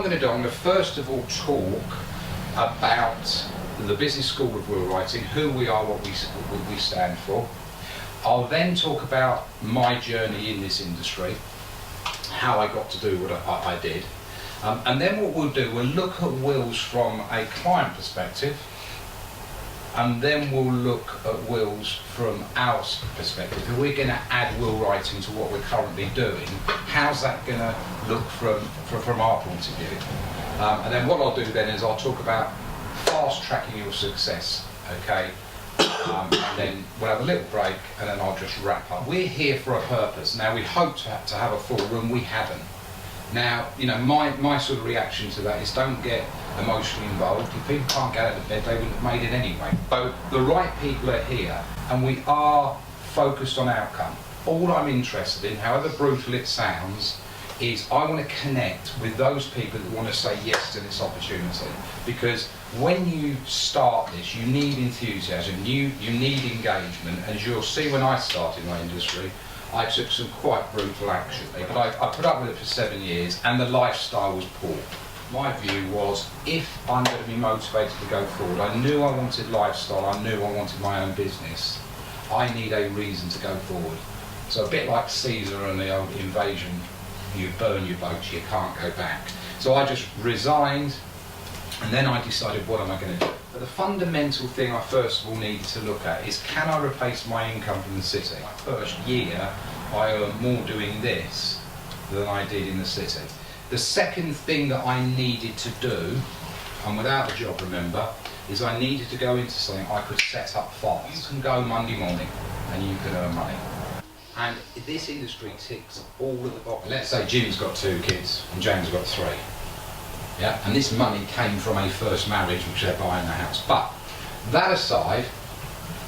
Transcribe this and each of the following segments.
going to do, I'm going to first of all talk about the Business School of Will Writing, who we are, what we stand for. I'll then talk about my journey in this industry, how I got to do what I did. And then what we'll do, we'll look at wills from a client perspective, and then we'll look at wills from our perspective. If we're going to add will writing to what we're currently doing, how's that going to look from our point of view? And then what I'll do then is I'll talk about fast tracking your success, okay? And then we'll have a little break, and then I'll just wrap up. We're here for a purpose. Now, we hope to have a full room. We haven't. Now, you know, my sort of reaction to that is don't get emotionally involved. If people can't get out of bed, they wouldn't have made it anyway. So the right people are here, and we are focused on outcome. All I'm interested in, however brutal it sounds, is I want to connect with those people that want to say yes to this opportunity. Because when you start this, you need enthusiasm, you need engagement. As you'll see, when I started my industry, I took some quite brutal action. But I put up with it for 7 years, and the lifestyle was poor. My view was, if I'm going to be motivated to go forward, I knew I wanted lifestyle, I knew I wanted my own business, I need a reason to go forward. So a bit like Caesar and the old invasion, you burn your boats, you can't go back. So I just resigned, and then I decided, what am I going to do? But the fundamental thing I first of all needed to look at is, can I replace my income from the city? My first year, I earned more doing this than I did in the city. The second thing that I needed to do, and without a job, remember, is I needed to go into something I could set up fast. You can go Monday morning, and you can earn money. And this industry ticks all of the boxes. Let's say Jim's got 2 kids, and Jane's got 3. Yeah, and this money came from a first marriage, which they're buying the house. But that aside,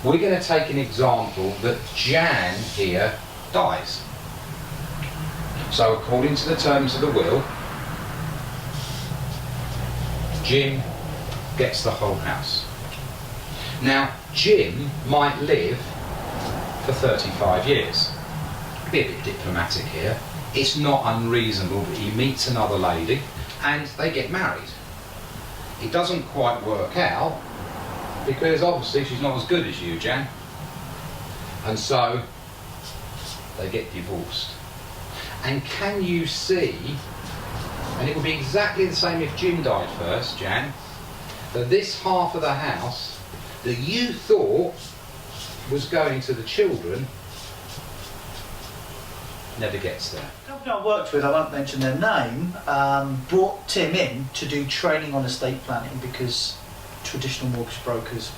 we're going to take an example that Jan here dies. So according to the terms of the will, Jim gets the whole house. Now, Jim might live for 35 years. Be a bit diplomatic here. It's not unreasonable that he meets another lady and they get married. It doesn't quite work out because obviously she's not as good as you, Jan, and so they get divorced. And can you see, and it would be exactly the same if Jim died first, Jan, that this half of the house that you thought was going to the children never gets there. The company I worked with, I won't mention their name, brought Tim in to do training on estate planning because traditional mortgage brokers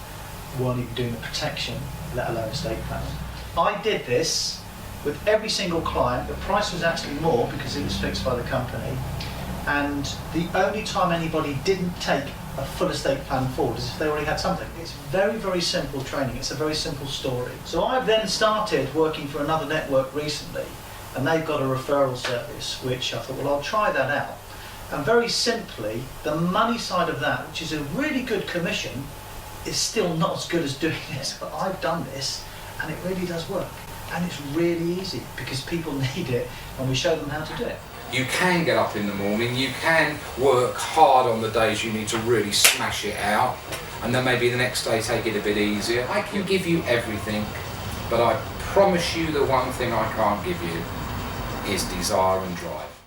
weren't even doing the protection, let alone estate planning. I did this with every single client. The price was actually more because it was fixed by the company, and the only time anybody didn't take a full estate plan forward is if they already had something. It's very, very simple training. It's a very simple story. So I've then started working for another network recently, and they've got a referral service, which I thought, well, I'll try that out. And very simply, the money side of that, which is a really good commission, is still not as good as doing this. But I've done this, and it really does work. And it's really easy because people need it, and we show them how to do it. You can get up in the morning, you can work hard on the days you need to really smash it out, and then maybe the next day take it a bit easier. I can give you everything, but I promise you the one thing I can't give you is desire and drive.